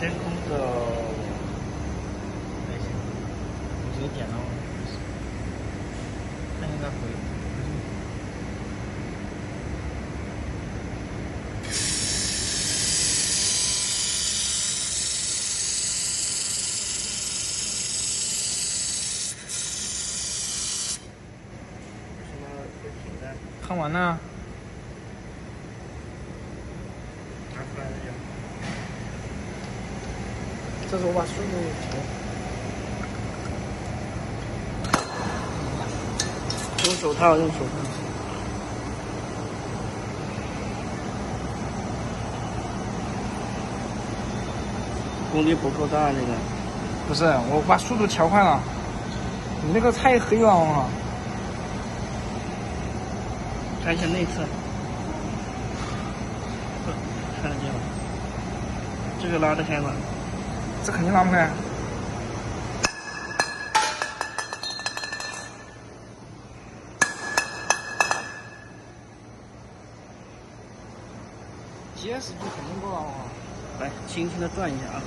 天空的那些，我直接点了，那应该回。为什么会停呢？看完了。拿出来了就。这是我把速度调。用手套，用手套。功率不够大，这个。不是，我把速度调快了。你那个太黑了啊！看一下内侧。看得见吗？这个拉得开吗？这肯定拉不开。结实度肯定够了啊！来，轻轻的转一下啊。